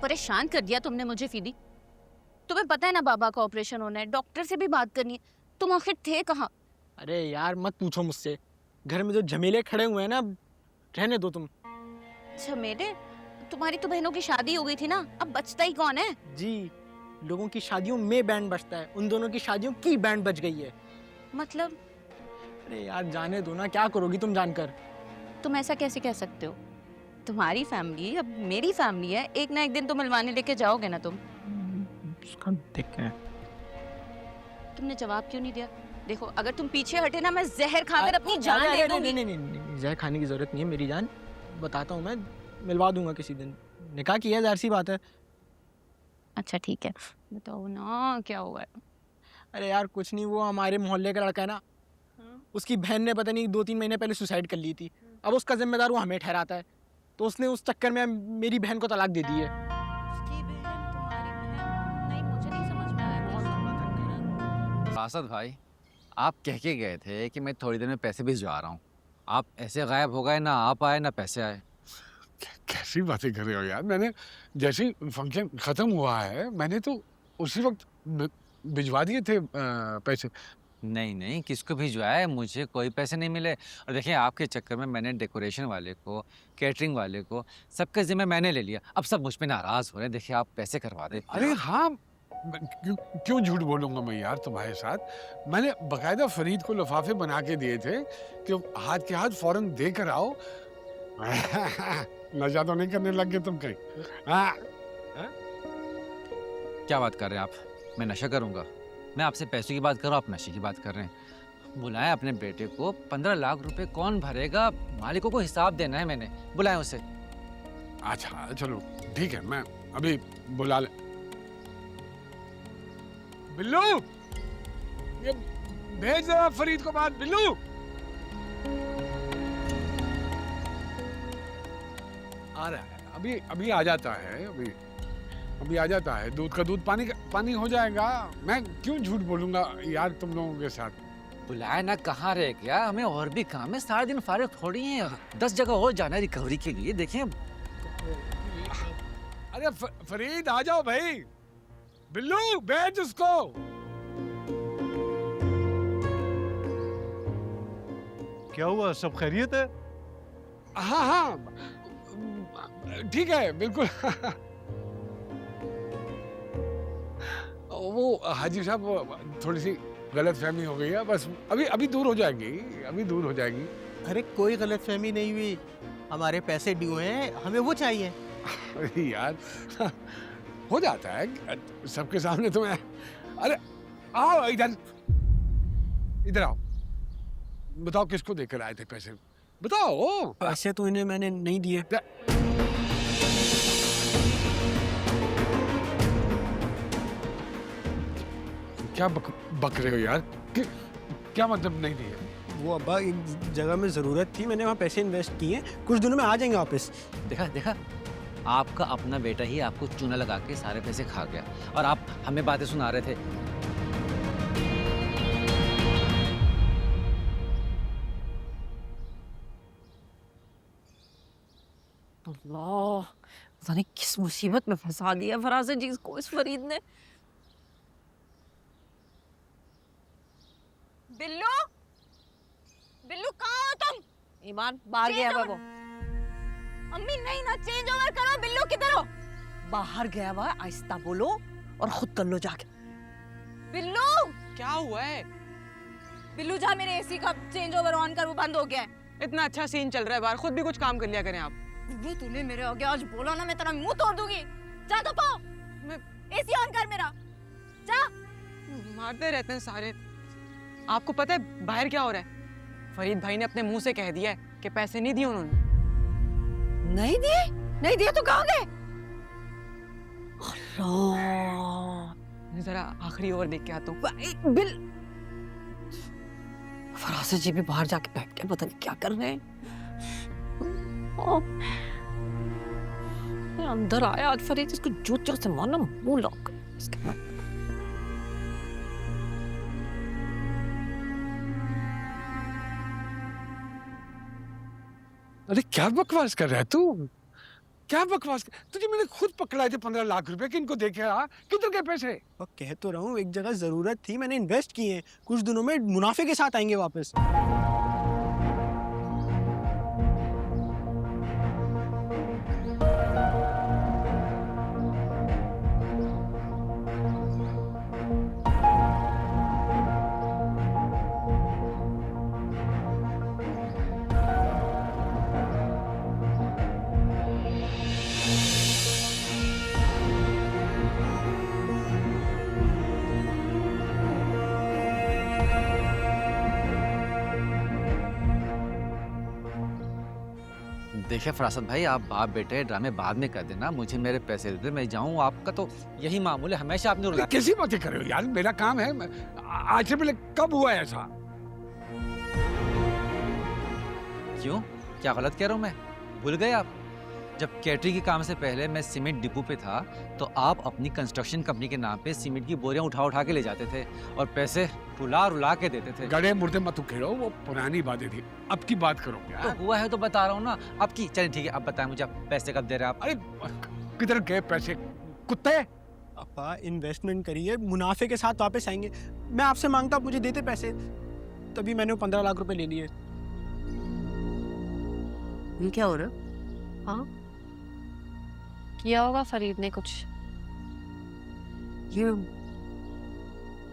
परेशान कर दिया तुमने मुझे फीदी। तुम्हें पता है ना बाबा का ऑपरेशन होना है, डॉक्टर से भी बात करनी है। तुम आखिर थे कहाँ? अरे यार मत पूछो मुझसे, घर में जो झमेले खड़े हुए हैं ना, रहने दो तुम। झमेले? तुम्हारी तो बहनों की शादी हो गई थी ना, अब बचता ही कौन है? जी, लोगों की शादियों में बैंड बजता है, उन दोनों की शादियों की बैंड बज गई है। मतलब अरे यार जाने दो ना, क्या करोगी तुम जानकर? तुम ऐसा कैसे कह सकते हो? तुम्हारी फैमिली अब मेरी फैमिली है, एक ना एक दिन तो मिलवाने लेके जाओगे ना तुम। उसका देख के तुमने जवाब क्यों नहीं दिया? देखो अगर तुम पीछे हटे ना, मैं जहर खाकर अपनी जान दे दूंगी। नहीं, जहर खाने की जरूरत नहीं है मेरी जान, बताता हूँ मैं, मिलवा दूंगा किसी दिन। निकाह की है, जाहिर सी बात है। अच्छा ठीक है, बताओ ना क्या हुआ है? अरे यार कुछ नहीं, वो हमारे मोहल्ले का लड़का है ना, उसकी बहन ने पता नहीं 2-3 महीने पहले सुसाइड कर ली थी। अब उसका जिम्मेदार वो हमें ठहराता है, तो उसने उस चक्कर में मेरी बहन को तलाक दे दी है। उसकी बहन, तुम्हारी बहन? नहीं, मुझे नहीं समझ में आया। रासद भाई, आप कह के गए थे कि मैं थोड़ी देर में पैसे भिजवा रहा हूँ। आप ऐसे गायब हो गए, ना आप आए ना पैसे आए। कैसी बातें कर रहे हो यार? मैंने जैसे ही फंक्शन खत्म हुआ है, मैंने तो उसी वक्त भिजवा दिए थे पैसे। नहीं नहीं, किसको भिजवाया है? मुझे कोई पैसे नहीं मिले। और देखिए आपके चक्कर में मैंने डेकोरेशन वाले को, कैटरिंग वाले को, सबके जिम्मे मैंने ले लिया। अब सब मुझ पे नाराज हो रहे हैं। देखिए आप पैसे करवा दे। अरे हाँ, क्यों झूठ बोलूंगा मैं यार तुम्हारे साथ। मैंने बकायदा फरीद को लिफाफे बना के दिए थे कि हाथ के हाथ फौरन दे कर आओ। नशा तो नहीं करने लग गए तुम कहीं? हाँ? क्या बात कर रहे हैं आप? मैं नशा करूंगा? मैं आपसे पैसों की बात कर रहा हूँ, आप नशे की बात कर रहे हैं। बुलाएं अपने बेटे को। 15 लाख रुपए कौन भरेगा? मालिकों को हिसाब देना है मैंने। बुलाएं उसे। अच्छा चलो ठीक है, मैं अभी बुला ले। बिल्लू, ये भेज जरा फरीद को बात। बिल्लू, आ रहा है, अभी अभी आ जाता है। अभी आ जाता है। दूध का दूध, पानी का पानी हो जाएगा। मैं क्यों झूठ बोलूंगा यार तुम लोगों के साथ। बुलाए ना, कहाँ रह गया? हमें और भी काम है, सारे दिन फारिग थोड़ी हैं। 10 जगह और जाना है रिकवरी के लिए। देखें अरे फरीद आ जाओ भाई। बिल्लू भेज उसको। क्या हुआ, सब खैरियत है? हाँ हाँ ठीक है बिल्कुल। वो हाजी साहब थोड़ी सी गलत फहमी हो गई है, बस अभी दूर हो जाएगी, अभी दूर हो जाएगी। अरे कोई गलतफहमी नहीं हुई, हमारे पैसे ड्यू हैं, हमें वो चाहिए। अरे यार हो जाता है सबके सामने तो मैं। अरे आओ इधर, इधर आओ। बताओ किसको देकर आए थे पैसे? बताओ। पैसे तो इन्हें मैंने नहीं दिए। क्या बक रहे हो यार? क्या मतलब नहीं दिए? वो अब्बा एक जगह में ज़रूरत थी, मैंने वहाँ पैसे इन्वेस्ट किए, कुछ दिनों में आ जाएंगे वापस। देखा देखा, आपका अपना बेटा ही आपको चूना लगा के सारे पैसे खा गया, और आप हमें बातें सुना रहे थे। अल्लाह, पता नहीं किस मुसीबत में फंसा दिया फराज़त जी को इस फरीद ने। बिल्लू, बिल्लू कहाँ हो तुम? ईमान बाहर गया हुआ वो। अम्मी नहीं ना, चेंज ओवर करो। बिल्लू किधर हो? बाहर गया हुआ है, आहिस्ता बोलो और खुद कर लो जाके। बिल्लू क्या हुआ है? बिल्लू जा, मेरे एसी का चेंज ओवर ऑन कर, वो बंद हो गया है। इतना अच्छा सीन चल रहा है बाहर, खुद भी कुछ काम कर लिया करें आप। बिल्लू तूने मेरे आगे आज बोला ना, मैं तेरा मुंह तोड़ दूंगी। जा दफा, मैं एसी ऑन कर मेरा, जा। मारते रहते हैं सारे। आपको पता है बाहर क्या हो रहा है? फरीद भाई ने अपने मुंह से कह दिया है कि पैसे नहीं दिए उन्होंने। नहीं दिए? नहीं दिए तो कहाँ गए? जरा आखिरी ओवर देख के आता हूँ। बिल फराज़त जी भी बाहर जाके बैठ के पता नहीं क्या कर रहे हैं। अंदर आया आज फरीद, इसको जूतियों से मारना, मुंह लॉक। अरे क्या बकवास कर रहा है तू? क्या बकवास, तुझे मैंने खुद पकड़ाए थे 15 लाख रुपए कि इनको देखे रहा, किधर गए पैसे? और कह तो रहा हूँ एक जगह जरूरत थी, मैंने इन्वेस्ट किए हैं, कुछ दिनों में मुनाफे के साथ आएंगे वापस। देखिए फरासत भाई, आप बाप बेटे ड्रामे बाद में कर देना, मुझे मेरे पैसे दे दे, मैं जाऊँ। आपका तो यही मामूल है, हमेशा आपने रुला। कैसी बातें कर रहे हो यार, मेरा काम है। आज से पहले कब हुआ ऐसा? क्यों, क्या गलत कह रहा हूँ मैं? भूल गए आप? जब कैटरिंग के काम से पहले मैं सीमेंट डिपो पे था तो आप अपनी कंस्ट्रक्शन कंपनी के नाम पे सीमेंट की बोरियां उठा उठा के ले जाते थे और पैसे रुला रुला के देते थे। गड़े मुर्दे मत उखेड़ो, वो पुरानी बातें थी, अब की बात करो तो यार। हुआ है तो बता रहा हूँ ना, अब की। चलिए ठीक है, अब बताएं मुझे, आप पैसे कब दे रहे हैं आप? अरे किधर गए पैसे कुत्ते? पापा इन्वेस्टमेंट करिए, मुनाफे के साथ वापस आएंगे। मैं आपसे मांगता, आप मुझे देते पैसे, तभी मैंने वो 15 लाख रुपए ले लिए। ये क्या हो रहा है? हाँ, किया होगा फरीद ने कुछ। ये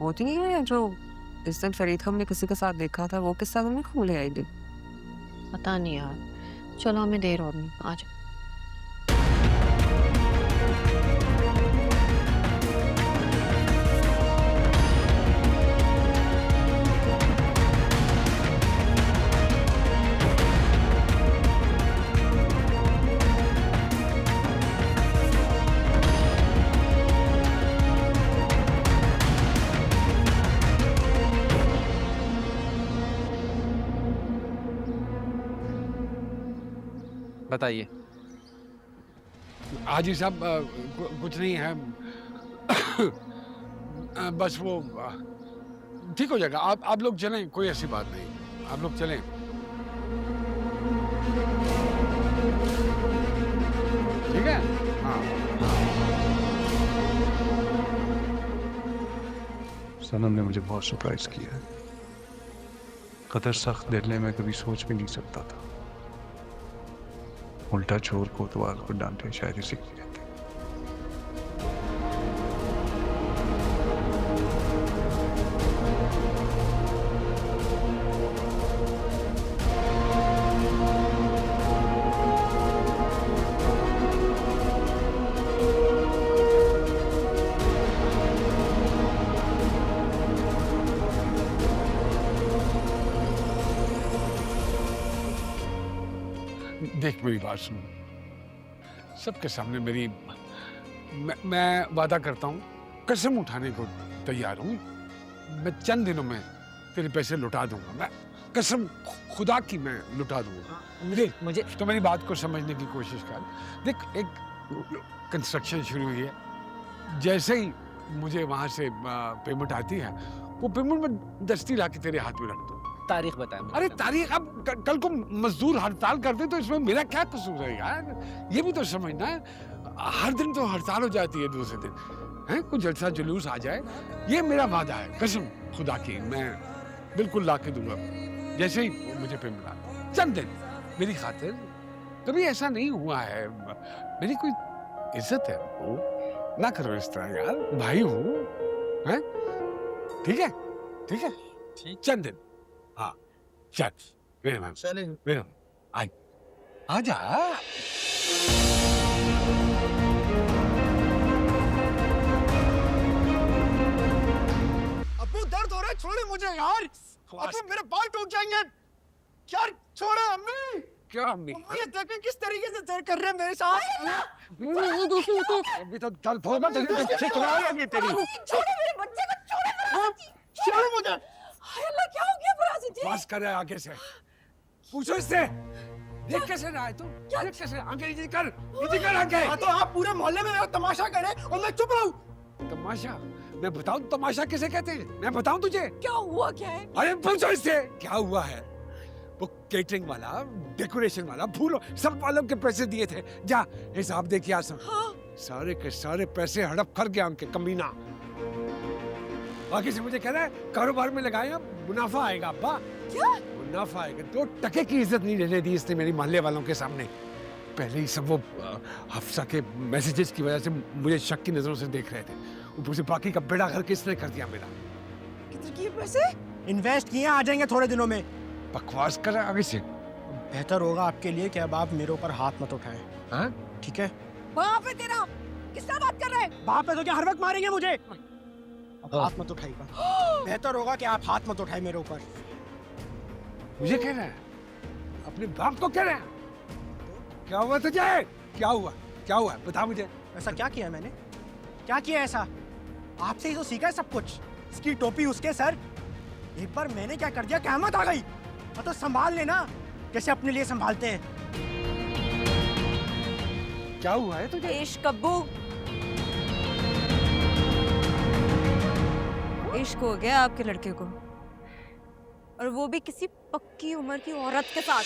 होती नहीं है जो इस दिन फरीद को हमने किसी के साथ देखा था, वो किस्सा तुमने खोले आई थी? पता नहीं यार, चलो हमें देर हो रही, आ जाओ। बताइए। हाजी साहब कुछ नहीं है। बस वो ठीक हो जाएगा। आप लोग चलें, कोई ऐसी बात नहीं, आप लोग चलें। ठीक है? हाँ। सनम ने मुझे बहुत सरप्राइज किया है। कदर सख्त दिल में कभी सोच भी नहीं सकता था। उल्टा चोर कोतवाल को डांटे शायरी सीखती रहती। देख मेरी बात सुन, सबके सामने मेरी मैं वादा करता हूँ, कसम उठाने को तैयार हूँ, मैं चंद दिनों में तेरे पैसे लुटा दूंगा। मैं कसम खुदा की मैं लुटा दूंगा। मुझे तो मेरी बात को समझने की कोशिश कर। देख, एक कंस्ट्रक्शन शुरू हुई है, जैसे ही मुझे वहाँ से पेमेंट आती है, वो पेमेंट में दस्ती ला के तेरे हाथ में रख दूँ। तारीख बताएं मुझे। अरे तारीख, अब कल को मजदूर हड़ताल करते तो इसमें मेरा क्या कसूर है यार? ये भी तो समझना है। हर दिन तो हड़ताल हो जाती है, दूसरे दिन है कुछ जलसा जुलूस आ जाए। ये मेरा वादा है, कसम खुदा की, मैं बिल्कुल ला के दूंगा जैसे ही मुझे पेमेंट आ। चंद दिन मेरी खातिर, कभी ऐसा नहीं हुआ है, मेरी कोई इज्जत है, वो ना करो इस तरह यार, भाई हूँ, हैं? ठीक है, ठीक है, चंद दिन। हाँ चल, मेहमान चले। मेहमान आजा। अब्बू दर्द हो रहा है, छोड़े मुझे यार। अब्बू मेरे बाल टूट जाएंगे यार, छोड़े। अम्मी क्या अम्मी? ये देखें किस तरीके से सर कर रहे हैं मेरे साथ। अभी तो चल फोड़ मत, तेरी छोड़ो मेरे बच्चे को, छोड़ो। छोड़े मुझे। हाय अल्लाह, क्या हो गया फराज जी? बस कर आगे से, पूछो इससे। देख कैसे रहा है तू? देख कैसे, आगे इजी कर आगे। हाँ तो आप पूरे मोहल्ले में तमाशा करें और मैं चुप रहूं? तमाशा? मैं बताऊं तमाशा किसे कहते हैं? मैं बताऊं तुझे? क्या हुआ, क्या है? अरे पूछो इससे क्या हुआ है। वो केटरिंग वाला, डेकोरेशन वाला, फूलों सब वालों के पैसे दिए थे। जा हिसाब दे के आ सब। सारे के सारे पैसे हड़प कर गया उनके कमीना। बाकी से मुझे कह रहा है कारोबार में लगाए, मुनाफा आएगा अब्बा। क्या? मुनाफा आएगा। 2 टके की इज्जत नहीं रहने दी इसने मेरी मोहल्ले वालों के सामने। पहले ही सब वो हफ्सा के मैसेजेस की वजह से मुझे शक की नजरों से देख रहे थे। ऊपर से बाकी का बेड़ा घर किसने कर दिया मेरा। कितने किए पैसे? इन्वेस्ट किए, आ जाएंगे थोड़े दिनों में। बकवास कर रहा है आगे से। बेहतर होगा आपके लिए कि अब आप मेरे ऊपर हाथ मत उठाएं। हाँ? ठीक है? बाप है तेरा, किससे बात कर रहे हैं? बाप है तो क्या हर वक्त मारेंगे मुझे? अब हाथ मत उठाइएगा। बेहतर होगा कि आप हाथ मत उठाएं मेरे ऊपर। मुझे कह रहा है? अपने बाप को कह रहा है? क्या हुआ तुझे? क्या हुआ? क्या हुआ? बता मुझे। ऐसा क्या किया मैंने? क्या किया ऐसा? आपसे ही तो सीखा है सब कुछ। इसकी टोपी उसके सर। एक बार मैंने क्या कर दिया, क़यामत आ गई। तो संभाल लेना जैसे अपने लिए संभालते हैं। क्या हुआ है तुझे? इश्क अब्बू, इश्क हो गया आपके लड़के को, और वो भी किसी पक्की उम्र की औरत के साथ।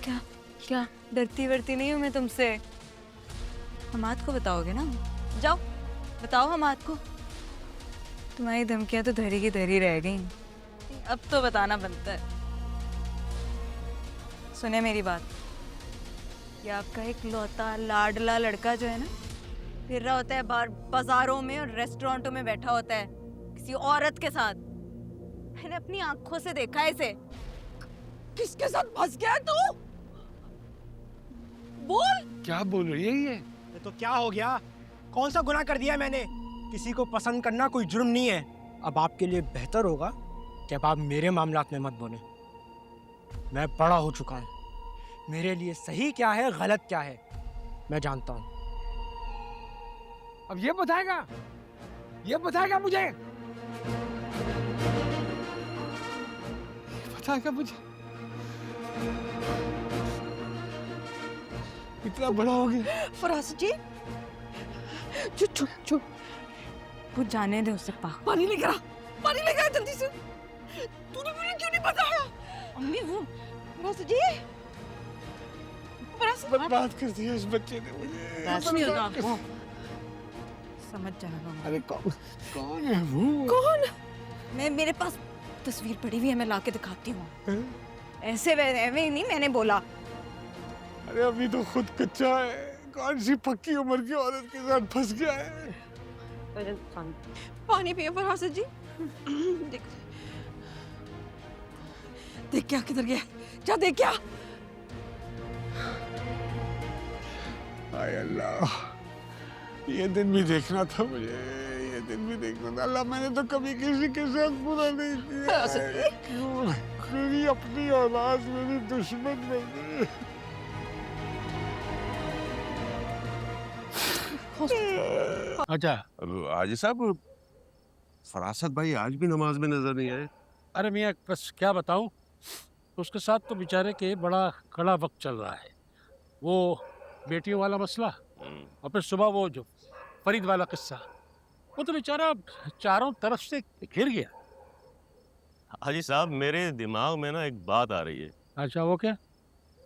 क्या क्या डरती वरती नहीं हूँ मैं तुमसे। हमाद को बताओगे ना? जाओ बताओ हमाद को। तुम्हारी धमकियां तो धरी की धरी रह गई, अब तो बताना बनता है। सुने मेरी बात, ये आपका एक लौता लाडला लड़का जो है ना, फिर रहा होता है बाजारों में और रेस्टोरेंटों में बैठा होता है किसी औरत के साथ। मैंने अपनी आंखों से देखा है इसे। किसके साथ फंस गया तू? बोल। क्या बोल रही है ये? ये तो क्या हो गया? कौन सा गुनाह कर दिया मैंने? किसी को पसंद करना कोई जुर्म नहीं है। अब आपके लिए बेहतर होगा कि अब आप मेरे मामलात में मत बोलें। मैं बड़ा हो चुका हूँ। मेरे लिए सही क्या है, गलत क्या है, मैं जानता हूँ। अब ये बताएगा? ये बताएगा मुझे? बताएगा मुझे? इतना बड़ा हो गया। फराज जी, चुप चुप चुप, वो जाने दे उसे। पानी लेकर आ, पानी लेकर आ जल्दी से। तूने मुझे क्यों नहीं बताया? अम्मी वो फराज जी, बर्बाद कर दिया इस बच्चे ने मुझे। नहीं होगा आपको, समझ जाएगा। अरे कौन है वो? कौन? मैं, मेरे पास तस्वीर पड़ी हुई है, मैं लाके दिखाती हूँ। ऐसे वैसे नहीं मैंने बोला। अरे अभी तो खुद कच्चा है, कौन सी पक्की उम्र की औरत के साथ फंस गया है। पानी पियो फराज जी। देख देख क्या किधर गया, जा देख क्या। हाय अल्लाह, ये दिन भी देखना था मुझे, ये दिन भी देखना था। अल्लाह, मैंने तो कभी किसी के साथ बुरा नहीं किया है। क्यों मेरी अपनी औलाद मेरी दुश्मन बन गई? अच्छा, हाजी साहब, फरासत भाई आज भी नमाज में नजर नहीं आए। अरे मियाँ बस क्या बताऊँ, उसके साथ तो बेचारे के बड़ा कड़ा वक्त चल रहा है। वो बेटियों वाला मसला, और फिर सुबह वो जो फरीद वाला किस्सा, वो तो बेचारा चारों तरफ से घिर गया। हाजी साहब, मेरे दिमाग में ना एक बात आ रही है। अच्छा, वो क्या?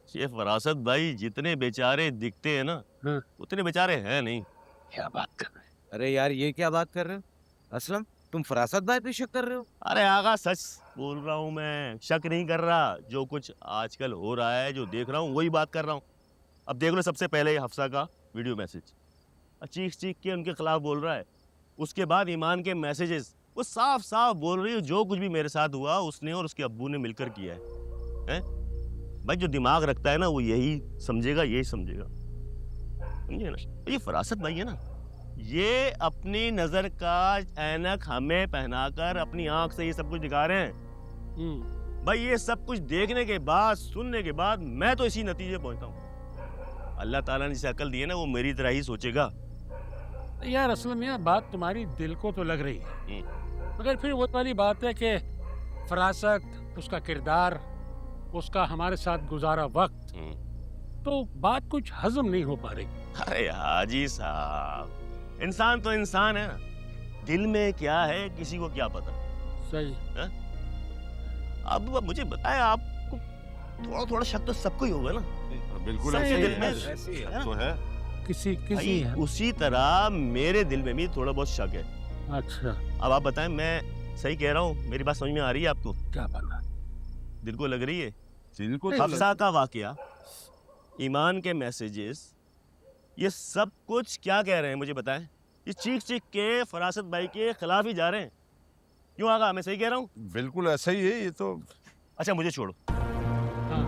ये फरासत भाई जितने बेचारे दिखते हैं ना, हाँ। उतने बेचारे हैं नहीं। क्या बात कर रहे हैं? अरे यार, ये क्या बात कर रहे हो? असलम, तुम फरासत भाई पे शक कर रहे हो? अरे आगा, सच बोल रहा हूँ मैं, शक नहीं कर रहा। जो कुछ आजकल हो रहा है, जो देख रहा हूँ वही बात कर रहा हूँ। अब देख लो, सबसे पहले हफ्सा का वीडियो मैसेज चीख चीख के उनके खिलाफ बोल रहा है। उसके बाद ईमान के मैसेजेस, वो साफ साफ बोल रही है जो कुछ भी मेरे साथ हुआ उसने और उसके अब्बू ने मिलकर किया है। भाई जो दिमाग रखता है ना, वो यही समझेगा, यही समझेगा, समझे ना? ये फरासत भाई है ना, ये अपनी नजर का ऐनक हमें पहनाकर अपनी आंख से ये सब कुछ दिखा रहे हैं। भाई ये सब कुछ देखने के बाद, सुनने के बाद मैं तो इसी नतीजे पहुंचता हूँ, अल्लाह ताला ने जिसे अकल दी है ना, वो मेरी तरह ही सोचेगा। यार असल में यार बात तुम्हारी दिल को तो लग रही है, मगर फिर वो वाली बात है कि फरासत, उसका किरदार, उसका हमारे साथ गुजारा वक्त, तो बात कुछ हजम नहीं हो पा रही। अरे हाजी साहब, इंसान तो इंसान है ना, दिल में क्या है किसी को क्या पता। सही। अब मुझे बताएं, आपको थोड़ा थोड़ा शक तो सबको ही होगा ना? बिल्कुल सबके ऐसे ही दिल है, में ऐसे ही है है, ना? तो है। किसी भाई, है। उसी तरह मेरे दिल में भी थोड़ा बहुत शक है। अच्छा, अब आप बताएं, मैं सही कह रहा हूँ? मेरी बात समझ में आ रही है आपको? क्या पता। दिल को लग रही है? दिल को हफ्सा का वाकया, ईमान के मैसेजेस, ये सब कुछ क्या कह रहे हैं मुझे बताएं? ये चीख चीख के फरासत भाई के खिलाफ ही जा रहे हैं। क्यों आगा, मैं सही कह रहा हूँ? बिल्कुल ऐसा ही है ये तो। अच्छा मुझे छोड़ो, हाँ,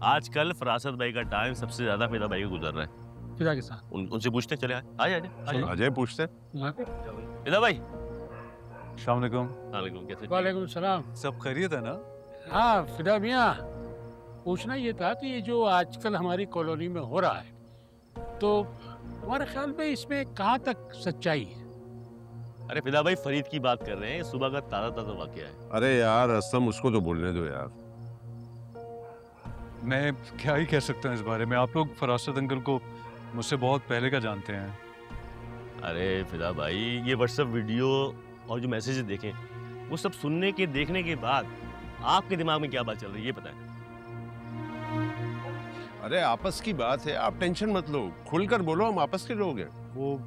आजकल फरासत भाई का टाइम सबसे ज्यादा फिदा भाई का गुजर रहा है। फिदा के साथ। उनसे पूछते हैं, चले आए अजय पूछते। हाँ। फिदा भाई। अस्सलाम वालेकुम। वालेकुम, कैसे? वालेकुम सलाम। सब खैरियत है ना? हाँ फिदा मियाँ, पूछना ये था कि ये जो आजकल हमारी कॉलोनी में हो रहा है, तो तुम्हारे ख्याल में इसमें कहाँ तक सच्चाई है? अरे फिदा भाई, फरीद की बात कर रहे हैं, सुबह का ताजा ताजा वाकया है। अरे यार असलम, उसको तो बोलने दो यार। मैं क्या ही कह सकता हूँ इस बारे में। आप लोग फरासत अंकल को मुझसे बहुत पहले का जानते हैं। अरे फिदा भाई, ये व्हाट्सएप वीडियो और जो मैसेज देखें, वो सब सुनने के देखने के बाद आपके दिमाग में क्या बात चल रही है ये बताएं। अरे आपस की बात है, आप टेंशन मत लो, खुलकर बोलो, हम आपस के लोग हैं। वो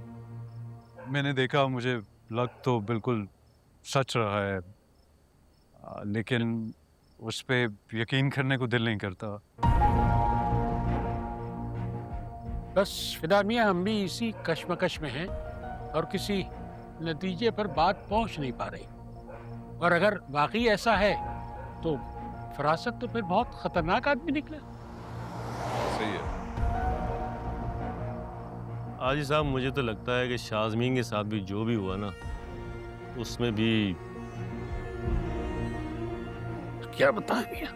मैंने देखा, मुझे लग तो बिल्कुल सच रहा है, लेकिन उस पे यकीन करने को दिल नहीं करता। बस फिदा मियाँ, हम भी इसी कश्मकश में हैं और किसी नतीजे पर बात पहुंच नहीं पा रही। और अगर वाकई ऐसा है तो फरासत तो फिर बहुत खतरनाक आदमी निकला। सही है। आजी साहब, मुझे तो लगता है कि शाज़मीन के साथ भी जो भी हुआ ना, उसमें भी क्या बताएं मियाँ।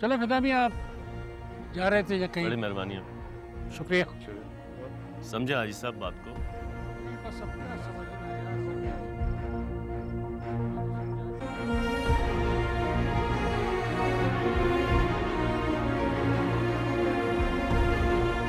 चलो फिदा मियाँ, आप जा रहे थे या बड़ी कहीं? मेहरबानी है। शुक्रिया। समझे आजी साहब बात को? बस अपना समझना है यार।